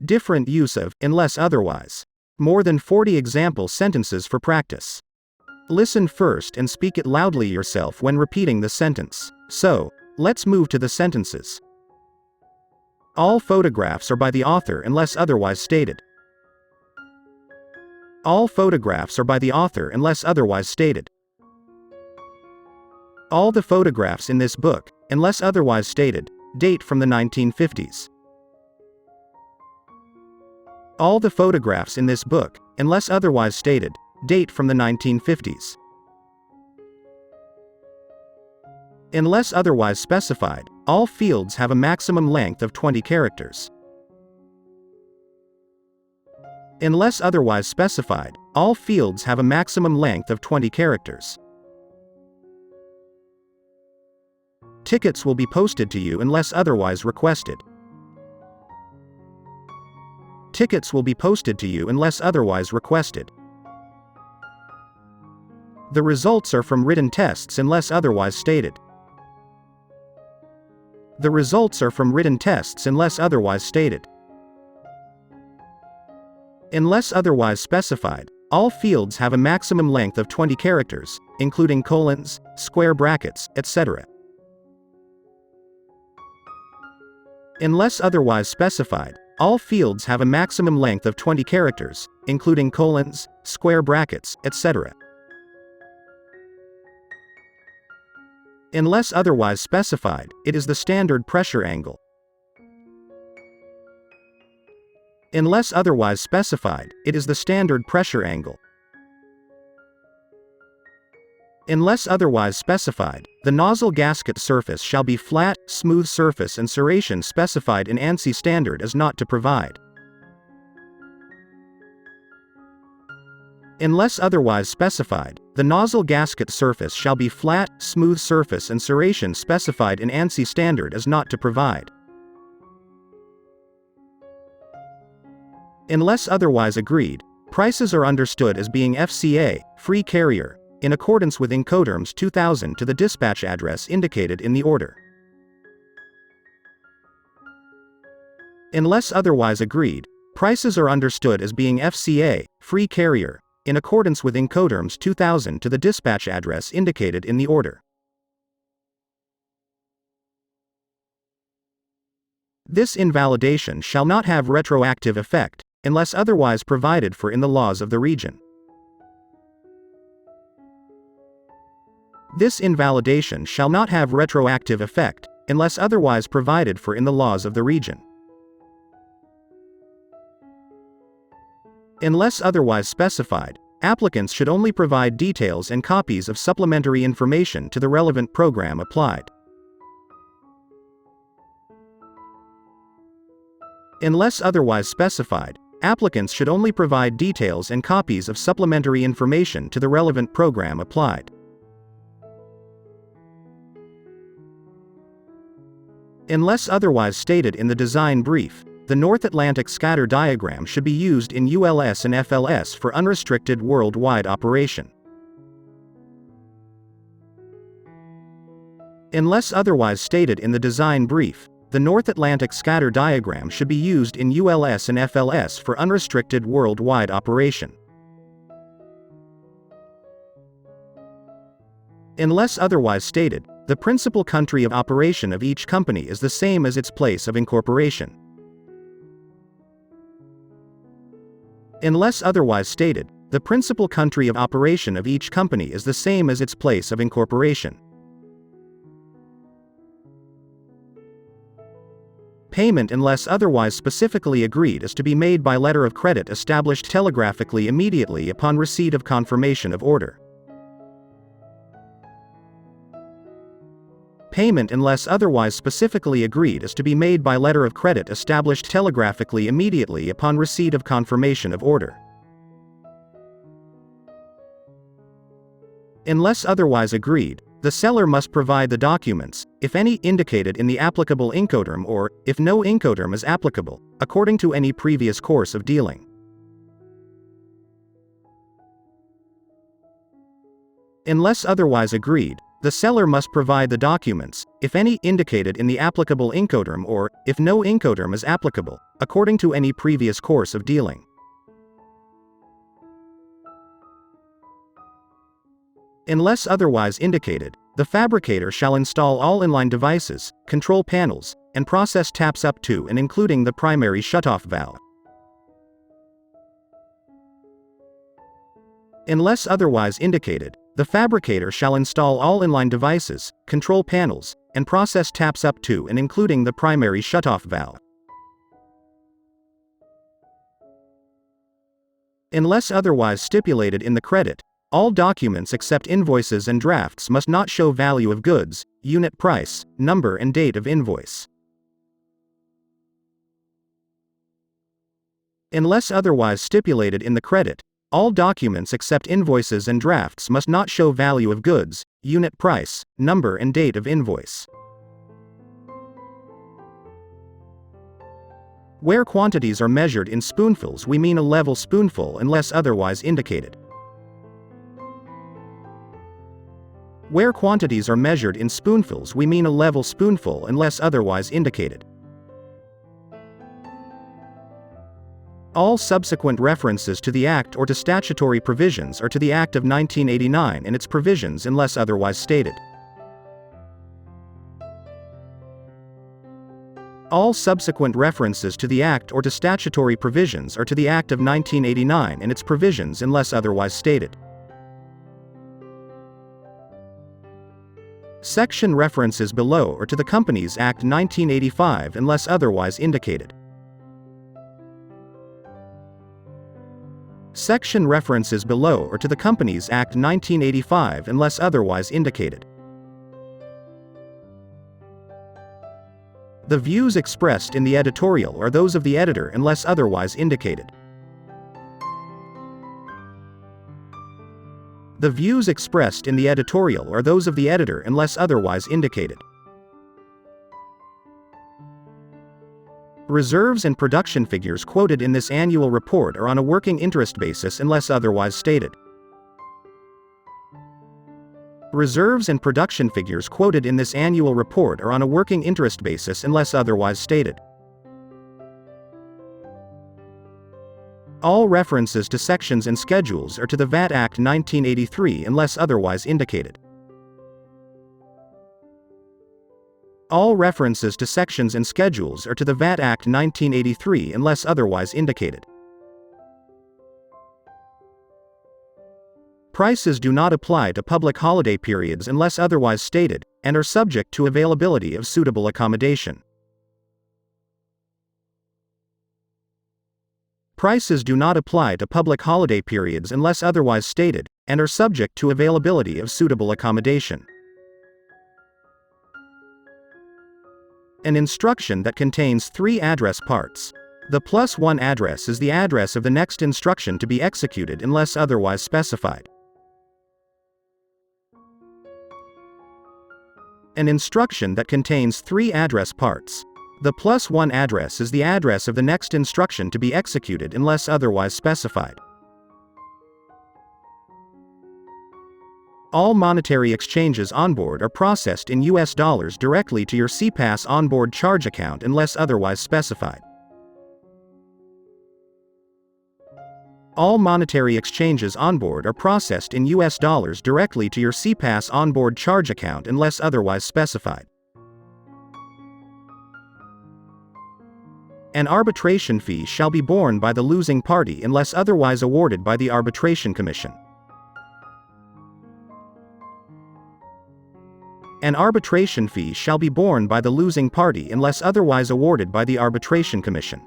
Different use of, unless otherwise. More than 40 example sentences for practice. Listen first and speak it loudly yourself when repeating the sentence. So, let's move to the sentences. All photographs are by the author unless otherwise stated. All photographs are by the author unless otherwise stated. All the photographs in this book, unless otherwise stated, date from the 1950s. All the photographs in this book, unless otherwise stated, date from the 1950s. Unless otherwise specified, all fields have a maximum length of 20 characters. Unless otherwise specified, all fields have a maximum length of 20 characters. Tickets will be posted to you unless otherwise requested. Tickets will be posted to you unless otherwise requested. The results are from written tests unless otherwise stated. The results are from written tests unless otherwise stated. Unless otherwise specified, all fields have a maximum length of 20 characters, including colons, square brackets, etc. Unless otherwise specified, all fields have a maximum length of 20 characters, including colons, square brackets, etc. Unless otherwise specified, it is the standard pressure angle. Unless otherwise specified, it is the standard pressure angle. Unless otherwise specified, the nozzle gasket surface shall be flat, smooth surface and serration specified in ANSI standard is not to provide. Unless otherwise specified, the nozzle gasket surface shall be flat, smooth surface and serration specified in ANSI standard is not to provide. Unless otherwise agreed, prices are understood as being FCA, free carrier, in accordance with Incoterms 2000 to the dispatch address indicated in the order. Unless otherwise agreed, prices are understood as being FCA, free carrier, in accordance with Incoterms 2000 to the dispatch address indicated in the order. This invalidation shall not have retroactive effect, unless otherwise provided for in the laws of the region. This invalidation shall not have retroactive effect, unless otherwise provided for in the laws of the region. Unless otherwise specified, applicants should only provide details and copies of supplementary information to the relevant program applied. Unless otherwise specified, applicants should only provide details and copies of supplementary information to the relevant program applied. Unless otherwise stated in the design brief, the North Atlantic scatter diagram should be used in ULS and FLS for unrestricted worldwide operation. Unless otherwise stated in the design brief, the North Atlantic scatter diagram should be used in ULS and FLS for unrestricted worldwide operation. Unless otherwise stated, the principal country of operation of each company is the same as its place of incorporation. Unless otherwise stated, the principal country of operation of each company is the same as its place of incorporation. Payment unless otherwise specifically agreed is to be made by letter of credit established telegraphically immediately upon receipt of confirmation of order. Payment unless otherwise specifically agreed is to be made by letter of credit established telegraphically immediately upon receipt of confirmation of order. Unless otherwise agreed, the seller must provide the documents, if any, indicated in the applicable Incoterm or, if no Incoterm is applicable, according to any previous course of dealing. Unless otherwise agreed, the seller must provide the documents, if any, indicated in the applicable Incoterm or, if no Incoterm is applicable, according to any previous course of dealing. Unless otherwise indicated, the fabricator shall install all inline devices, control panels, and process taps up to and including the primary shutoff valve. Unless otherwise indicated, the fabricator shall install all inline devices, control panels, and process taps up to and including the primary shutoff valve. Unless otherwise stipulated in the credit, all documents except invoices and drafts must not show value of goods, unit price, number and date of invoice. Unless otherwise stipulated in the credit, all documents except invoices and drafts must not show value of goods, unit price, number and date of invoice. Where quantities are measured in spoonfuls, we mean a level spoonful unless otherwise indicated. Where quantities are measured in spoonfuls, we mean a level spoonful unless otherwise indicated. All subsequent references to the Act or to statutory provisions are to the Act of 1989 and its provisions unless otherwise stated. All subsequent references to the Act or to statutory provisions are to the Act of 1989 and its provisions unless otherwise stated. Section references below are to the Companies Act 1985 unless otherwise indicated. Section references below are to the Companies Act 1985 unless otherwise indicated. The views expressed in the editorial are those of the editor unless otherwise indicated. The views expressed in the editorial are those of the editor unless otherwise indicated. Reserves and production figures quoted in this annual report are on a working interest basis unless otherwise stated. Reserves and production figures quoted in this annual report are on a working interest basis unless otherwise stated. All references to sections and schedules are to the VAT Act 1983 unless otherwise indicated. All references to sections and schedules are to the VAT Act 1983 unless otherwise indicated. Prices do not apply to public holiday periods unless otherwise stated, and are subject to availability of suitable accommodation. Prices do not apply to public holiday periods unless otherwise stated, and are subject to availability of suitable accommodation. An instruction that contains 3 address parts. The +1 address is the address of the next instruction to be executed unless otherwise specified. An instruction that contains 3 address parts. The +1 address is the address of the next instruction to be executed unless otherwise specified. All monetary exchanges onboard are processed in US dollars directly to your CPAS onboard charge account unless otherwise specified. All monetary exchanges onboard are processed in US dollars directly to your CPAS onboard charge account unless otherwise specified. An arbitration fee shall be borne by the losing party unless otherwise awarded by the Arbitration Commission. An arbitration fee shall be borne by the losing party unless otherwise awarded by the Arbitration Commission.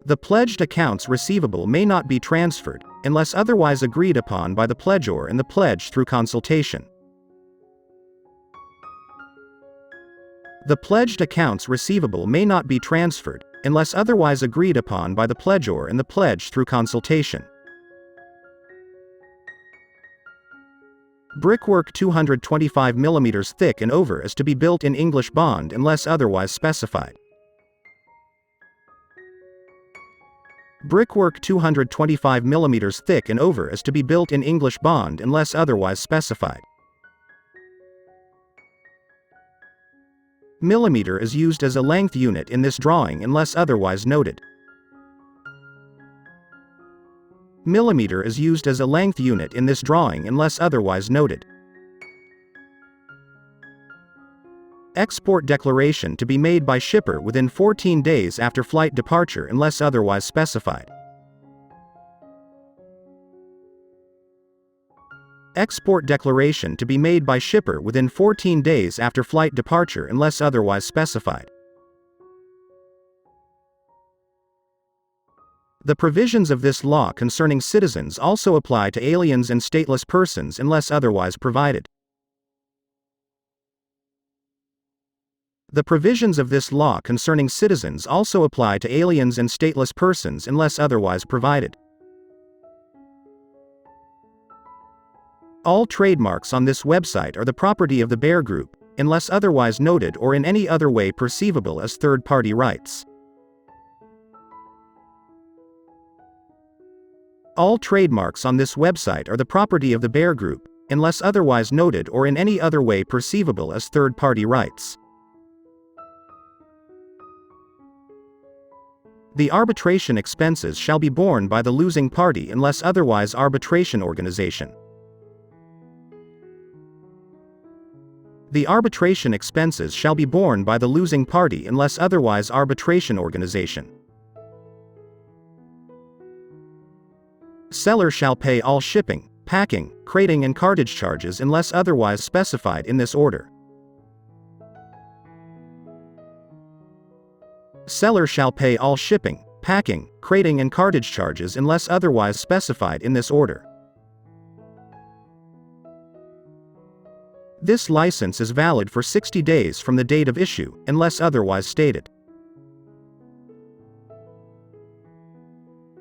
The pledged accounts receivable may not be transferred, unless otherwise agreed upon by the pledgor and the pledge through consultation. The pledged accounts receivable may not be transferred, unless otherwise agreed upon by the pledgor and the pledge through consultation. Brickwork 225 mm thick and over is to be built in English bond unless otherwise specified. Brickwork 225 mm thick and over is to be built in English bond unless otherwise specified. Millimeter is used as a length unit in this drawing unless otherwise noted. Millimeter is used as a length unit in this drawing unless otherwise noted. Export declaration to be made by shipper within 14 days after flight departure unless otherwise specified. Export declaration to be made by shipper within 14 days after flight departure unless otherwise specified. The provisions of this law concerning citizens also apply to aliens and stateless persons unless otherwise provided. The provisions of this law concerning citizens also apply to aliens and stateless persons unless otherwise provided. All trademarks on this website are the property of the Bear Group, unless otherwise noted or in any other way perceivable as third-party rights. All trademarks on this website are the property of the Bear Group, unless otherwise noted or in any other way perceivable as third-party rights. The arbitration expenses shall be borne by the losing party unless otherwise arbitration organization. The arbitration expenses shall be borne by the losing party unless otherwise arbitration organization. Seller shall pay all shipping, packing, crating and cartage charges unless otherwise specified in this order. Seller shall pay all shipping, packing, crating and cartage charges unless otherwise specified in this order. This license is valid for 60 days from the date of issue, unless otherwise stated.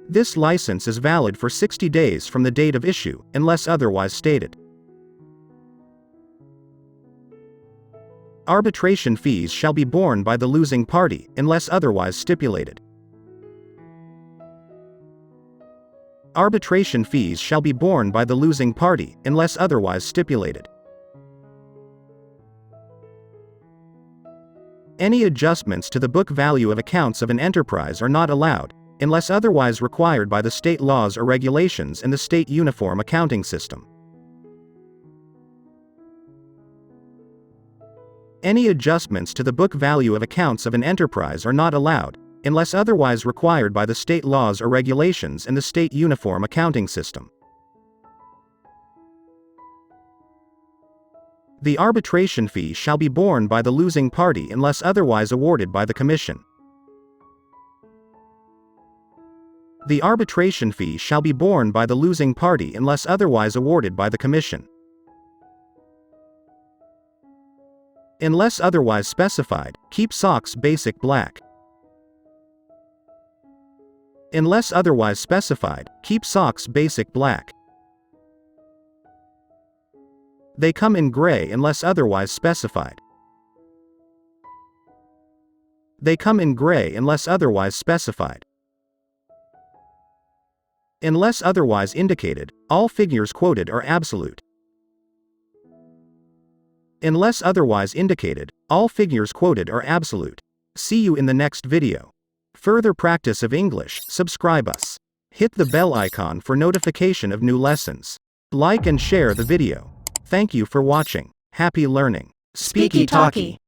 This license is valid for 60 days from the date of issue, unless otherwise stated. Arbitration fees shall be borne by the losing party, unless otherwise stipulated. Arbitration fees shall be borne by the losing party, unless otherwise stipulated. Any adjustments to the book value of accounts of an enterprise are not allowed, unless otherwise required by the state laws or regulations and the state uniform accounting system. Any adjustments to the book value of accounts of an enterprise are not allowed, unless otherwise required by the state laws or regulations and the state uniform accounting system. The arbitration fee shall be borne by the losing party unless otherwise awarded by the Commission. The arbitration fee shall be borne by the losing party unless otherwise awarded by the Commission. Unless otherwise specified, keep socks basic black. Unless otherwise specified, keep socks basic black. They come in gray unless otherwise specified. They come in gray unless otherwise specified. Unless otherwise indicated, all figures quoted are absolute. Unless otherwise indicated, all figures quoted are absolute. See you in the next video. Further practice of English, subscribe us. Hit the bell icon for notification of new lessons. Like and share the video. Thank you for watching. Happy learning. Speaky Talky.